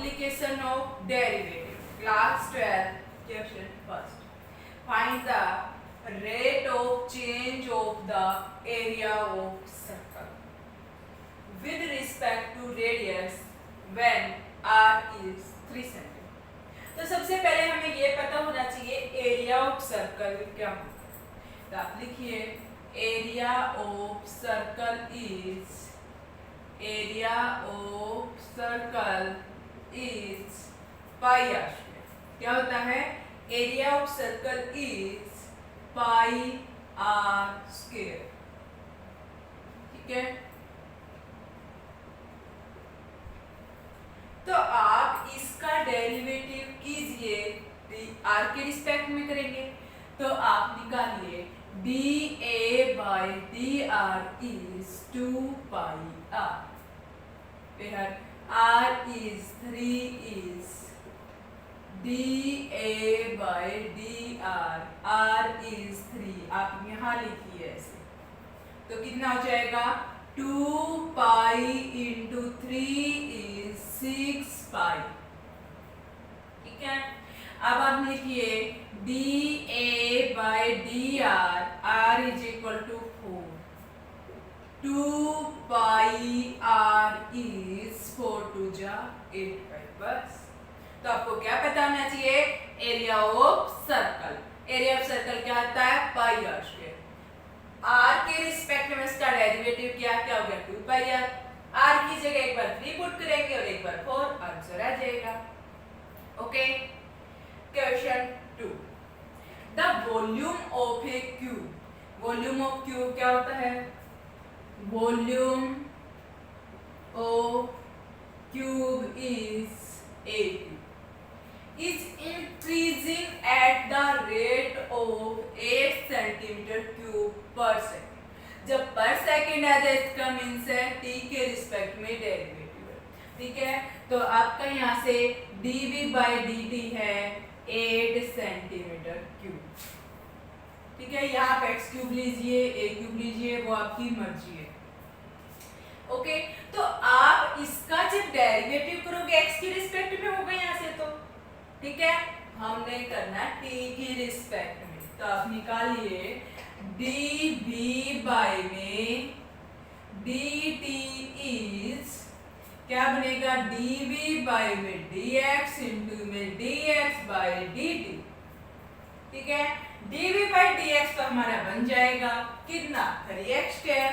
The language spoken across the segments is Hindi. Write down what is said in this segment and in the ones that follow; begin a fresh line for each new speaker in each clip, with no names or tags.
application of derivative. Class 12, question first. Find the rate of change of the area of circle with respect to radius when r is 3 cm. तो सबसे पहले हमें ये पता होना चाहिए एरिया ऑफ सर्कल क्या होता है। तो आप लिखिए area of circle is pi r square. क्या होता है? Area of circle is pi r square. ठीक है, तो आप इसका डेरिवेटिव कीजिए, आर के रिस्पेक्ट में करेंगे तो आप निकालिए d a by d r is 2 pi r, where r is 3 is d a by d r is 3। आप यहाँ लिखिए ऐसे, तो कितना हो जाएगा 2 पाई इंटू 3 इज 6 पाई। ठीक है, अब आप लिखिए d a by d r is equal to 4, 2 pi r is 4 टू जा 8 पाई। बस, तो आपको क्या पता होना चाहिए? Area of circle. Area of circle क्या आता है? पाई आर स्क्वायर। आर के रिस्पेक्ट में इसका डेरिवेटिव क्या हो गया? 2 पाई आर। आर की जगह एक बार 3 पुट करेंगे और एक बार 4, आंसर आ जाएगा। Okay, question 2, the volume of A cube. Volume of cube क्या होता है? Volume of cube is a is increasing at the rate of 8 centimeter cube per second। जब पर सेकेंड आ जाए इसका मीन्स है t के रिस्पेक्ट में डेरिवेटिव है। ठीक है, तो आपका यहाँ से dv बाई dt है 8 सेंटीमीटर क्यूब। ठीक है, यहाँ पे x क्यूब लीजिए, a क्यूब लीजिए, वो आपकी मर्जी है। ओके, तो आप इसका जब डेरिवेटिव करोगे x की रिस्पेक्ट में होगा यहाँ से, तो ठीक है, हमने करना t की रिस्पेक्ट में। तो आप निकालिए dv बाई में dt इज क्या बनेगा? dv बाई में dx इंटू में dx बाई dt। ठीक है, dv बाई dx तो हमारा बन जाएगा कितना? 3x square.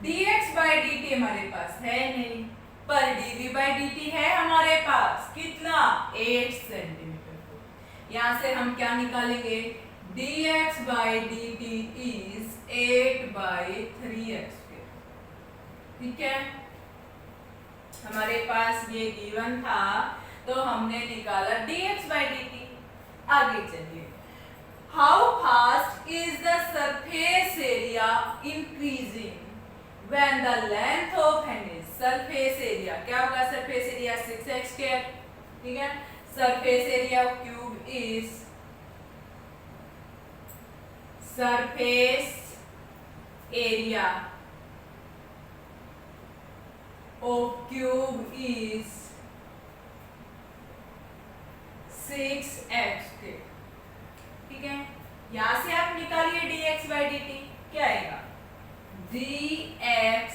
dx by dt हमारे पास है नहीं, पर dv बाई dt है हमारे पास कितना? 8 सेंटीमीटर। यहाँ से हम क्या निकालेंगे? dx by dt is 8 by 3x square. ठीक है, हमारे पास ये गिवन था तो हमने निकाला dx बाई dt। आगे चलिए, how fast is the surface area increasing when the length of hand is surface area क्या होगा? surface area 6x square। ठीक है, surface area of cube is surface area of cube is 6x square। ठीक है, यहां से आप निकालिए dx by dt, क्या आएगा? dx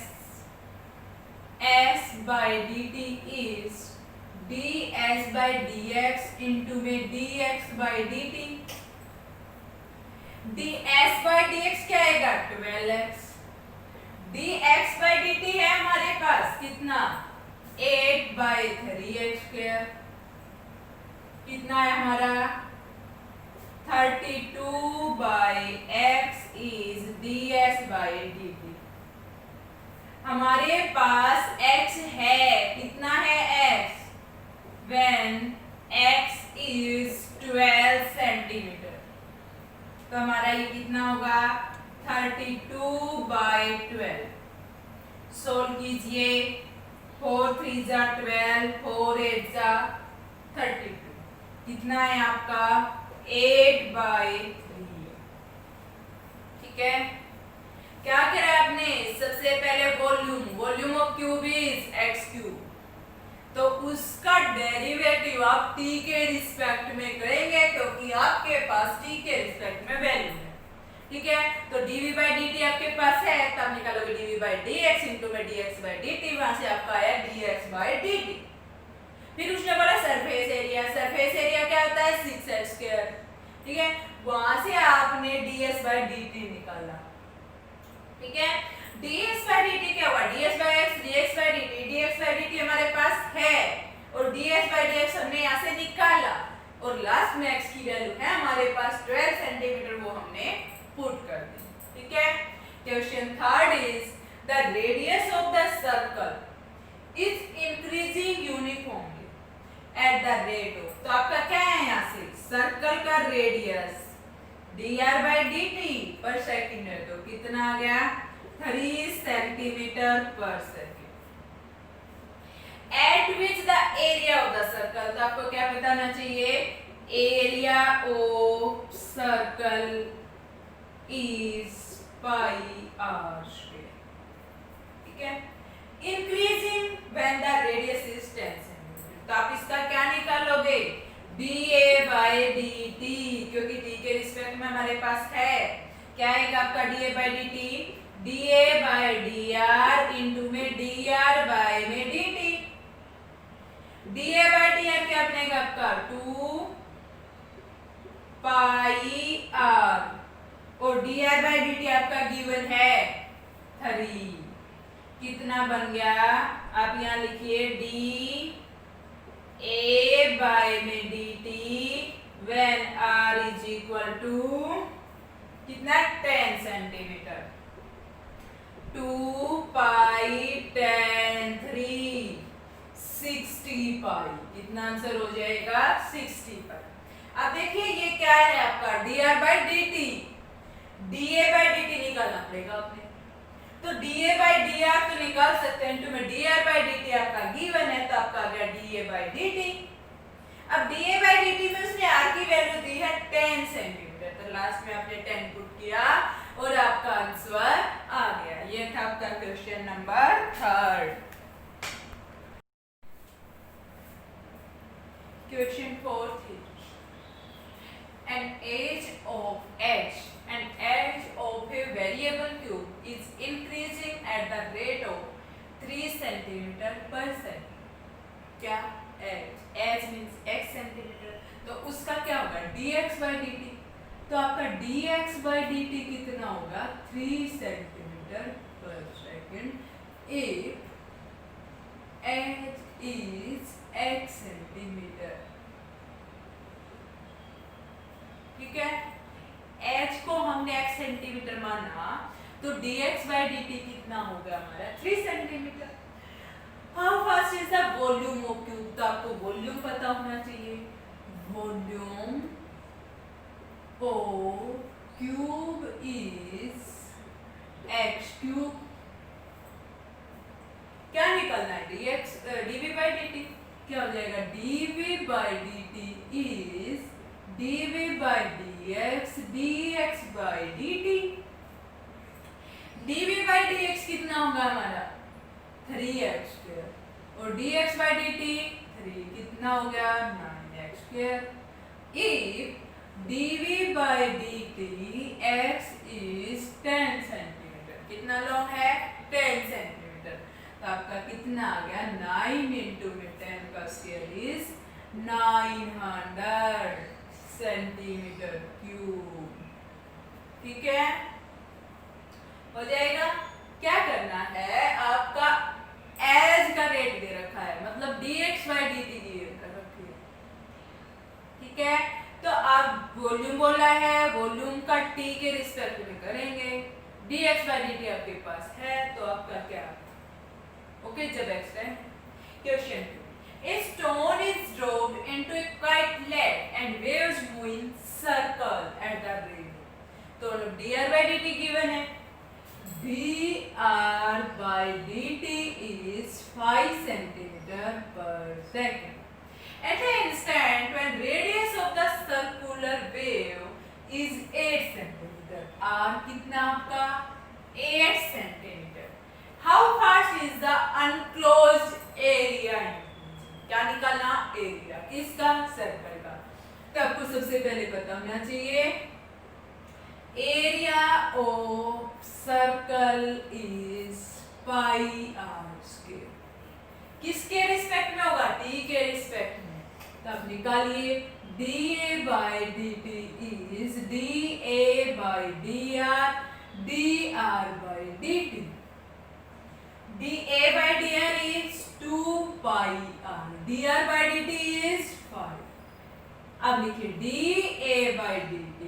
s by dt is ds by dx into में dx by dt। ds by dx क्या आएगा? 12x। dx by dt है हमारे पास कितना? 8 by 3x स्क्वायर। कितना है हमारा? 32 by x is ds by dt। हमारे पास x है, कितना है x? when x is 12 centimetre, तो हमारा ये कितना होगा? 32 by 12। सोल्व कीजिए, 4 3 जा 12, 4 8 जा 32। कितना है आपका? 8 by 3। ठीक है, क्या करा आपने? सबसे पहले volume of cube is x cube, तो उसका डेरिवेटिव आप t के रिस्पेक्ट में करेंगे क्योंकि आपके पास t के रिस्पेक्ट में वैल्यू है, ठीक है। तो dv/dt आपके पास है, तब निकालोगे dv/dx इनटू में dx/dt, वहां से आपका आया dx/dt। फिर उसने बोला सरफेस एरिया क्या होता है? 6h², ठीक है। वहां से आपने ds/dt निकाला, ठीक है। ds/dt क्या हुआ? ds/x dx/dt हमारे पास है और ds/dx हमने यहाँ से निकाला और लास्ट में x की वैल्यू है हमारे पास 12 सेंटीमीटर, वो हमने पुट कर दी, ठीक है। Question third is the radius of the circle is increasing uniformly at the rate of, तो आपका क्या है यहाँ से? सर्कल का रेडियस dr/dt पर सेकंड है, तो कितना आ गया? 3 सेंटीमीटर पर second. Eight which the area of the circle, तो आपको क्या बताना चाहिए? Area of circle is pi r square, ठीक है। Increasing when the radius is 10 centimetre, तो आप इसका क्या निकालोगे? dA/dt, क्योंकि t के रिस्पेक्ट में हमारे पास है, क्या आएगा आपका dA/dt? dA/dr इनटू में dr में dt। dA/dr क्या बनेगा आपका? 2 पाई r और dr/dt आपका गिवन है 3, कितना बन गया? आप यहाँ लिखिए d a by में dt when r is equal to कितना? 10 सेंटीमीटर। 2 पाई 10 3 60 पाई, कितना आंसर हो जाएगा? 60 पाई। अब देखिए ये क्या है आपका? dr/dt, dA/dt निकालना पड़ेगा आपने, तो dA/dr तो निकाल सकते हैं, इनटू में dr/dt आपका गिवन है, तो आपका आ गया dA/dt। अब dA/dt में उसने r की वैल्यू दी है 10 सेंटीमीटर, तो लास्ट में आपने 10 पुट किया और आपका आंसर आ गया। ये था आपका question number 3। Question 4 an edge of h and edge of a variable cube is increasing at the rate of 3 centimeter per second। क्या? edge means x सेंटीमीटर, तो उसका क्या होगा? dx/dt, तो आपका dx/dt कितना होगा? 3 सेंटीमीटर पर second if edge is x centimetre, ठीक है। h को हमने x सेंटीमीटर माना, तो dx/dt कितना होगा हमारा? 3 centimetre. How fast is the volume of cube, तो आपको वॉल्यूम पता होना चाहिए। Volume of cube is x cube, क्या निकलना है? dv/dt, क्या हो जाएगा? dv/dt is dv/dx dx/dt। dv/dx कितना होगा हमारा? 3x² और dx/dt 3, कितना हो गया? 9x²। if dv/dt x is 10 centimetre, कितना लॉन्ग है? 10 सेंटीमीटर, तो आपका कितना आ गया? 9 इंटू में 10 का स्क्वायर इज 900 सेंटीमीटर क्यूब, ठीक है। हो जाएगा। क्या करना है? आपका एज का रेट दे रखा है, मतलब dx/dt की रखी है, ठीक है। तो आप वॉल्यूम बोला है, वॉल्यूम का t के रिस्पेक्ट में करेंगे, dx/dt आपके पास है, तो आपका क्या? ओके, जब x है। Question 2, a stone is dropped into a kite lake and waves move in circle at the rim, तो dr/dt given है, dr/dt is 5 centimeter per second at the instant when radius of the circular wave is 8 centimeter। r कितना आपका? किसका? सर्कल का। तो आपको सबसे पहले पता होना चाहिए area of circle is pi r square. किसके रिस्पेक्ट में होगा? टी के रिस्पेक्ट में। तो आप निकालिए dA by dt is dA by dr dr by dt। dA by dr is 2 pi r, dr by dt is 5। अब लिखिए dA by dt,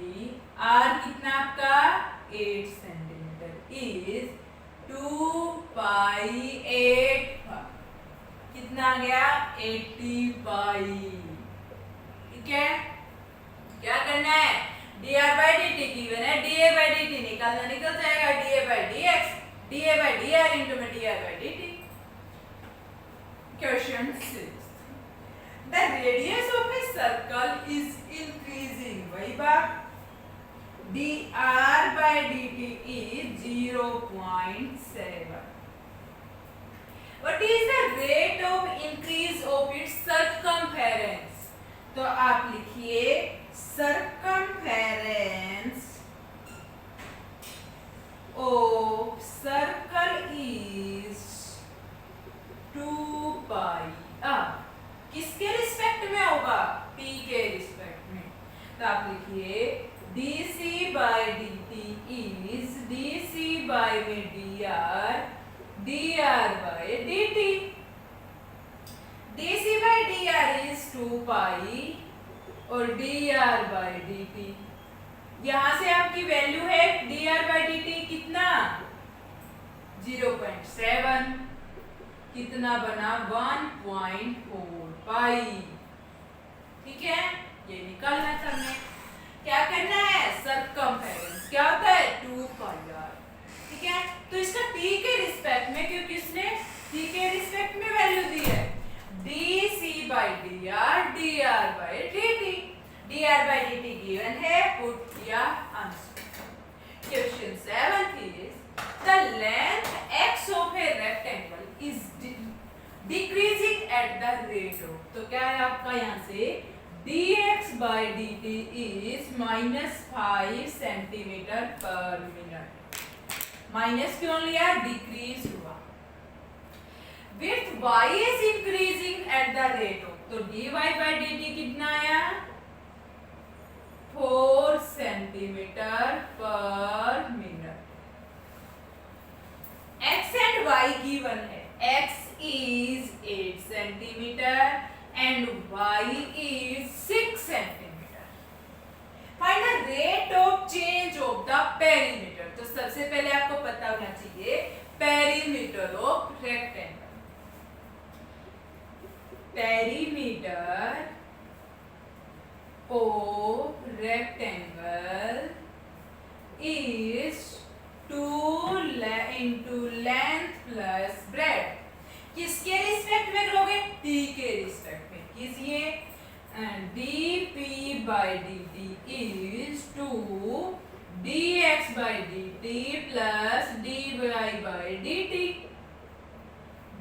r कितना आपका 8 सेंटीमीटर इज 2 pi 8 कितना आ गया 80 पाई। ठीक है, क्या करना है? dr by dt गिवन है, dA by dt निकालना, निकल जाएगा dA by dx, dA by dr into dr by dt। Question 6, the radius of a circle is increasing, वही बात, dr by dt is 0.7। What is the rate of increase of its circumference? तो आप लिखिए circumference of circle is 2 pi r। किसके रिस्पेक्ट में होगा? p के रिस्पेक्ट में। तो आप लिखिए dc by dt is dc by में dr dr by dt। dc by dr is 2 pi और dr by dt, यहां से आपकी वैल्यू है dr by dt कितना? 0.7, कितना बना? 1.4 पाई। ठीक है, ये निकालना था हमें। क्या करना है? सर्कमफेरेंस क्या होता है? 2 पाई आर। ठीक है, तो इसका t के रिस्पेक्ट में, क्योंकि इसने t के रिस्पेक्ट में वैल्यू दी है, dc by dr dr by dt, dr by dt given है, पुट किया answer. Question 7 is the length x of a rectangle is decreasing at the rate of, तो क्या है आपका यहाँ से dx by dt is -5 centimetre पर मिनट। माइनस क्यों लिया? डिक्रीज हुआ। Width y is increasing at the rate of, तो dy by dt कितना आया? 4 सेंटीमीटर पर minute. x and y given है, x is 8 centimetre and y is 6 centimetre. Find the rate of change of the perimeter. तो सबसे पहले आपको पता होना चाहिए perimeter of rectangle. Perimeter of rectangle is 2 into length plus breadth। किसके रिस्पेक्ट में करोगे? t के रिस्पेक्ट में कीजिए। dp by dt is 2 dx by dt plus dy by dt।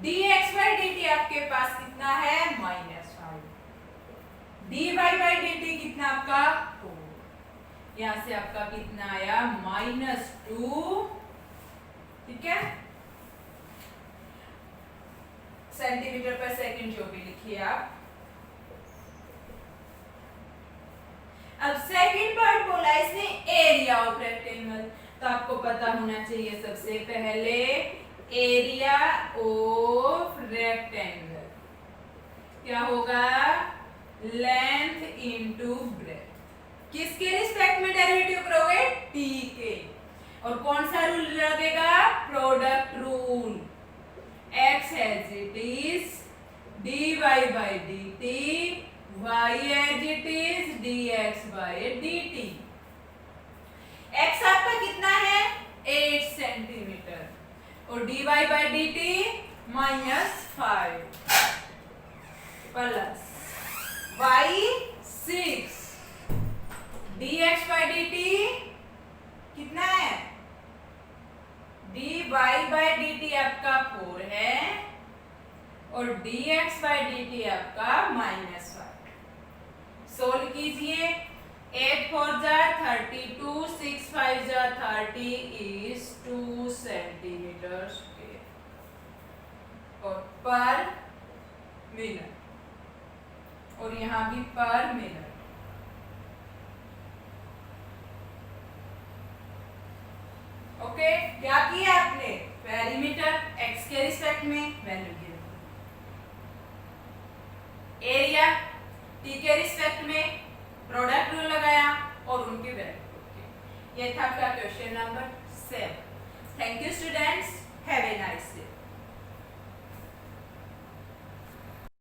dx by dt आपके पास कितना है? -5। dy by dt कितना आपका? 4। यहां से आपका कितना आया? -2। ठीक है, सेंटीमीटर पर सेकंड जो भी लिखिए आप। अब सेकंड पार्ट बोला इसने एरिया ऑफ रेक्टेंगल, तो आपको पता होना चाहिए सबसे पहले एरिया ऑफ रेक्टेंगल क्या होगा? Length into breadth. किसके रिस्पेक्ट में डेरिवेटिव करोगे? t के। और कौन सा रूल लगेगा? Product rule. x as it is dy by dt, y as it is dx by dt। x आपका कितना है? 8 सेंटीमीटर और dy by dt -5 plus y 6, dx by dt कितना है? dy by dt आपका 4 है और dx by dt आपका -5। कीजिए 8 4 जा 32, 6 5 जा 30 इज 2 सेंटीमीटर स्क्वायर और पर मिनट और यहाँ भी पर मिनट। ओके, क्या किया आपने? पेरीमीटर x के रिस्पेक्ट में वैल्यू गिवन, एरिया t के रिस्पेक्ट में प्रोडक्ट रूल लगाया और उनकी वैल्यू। ये था आपका question number 7। Thank you students, have a nice day.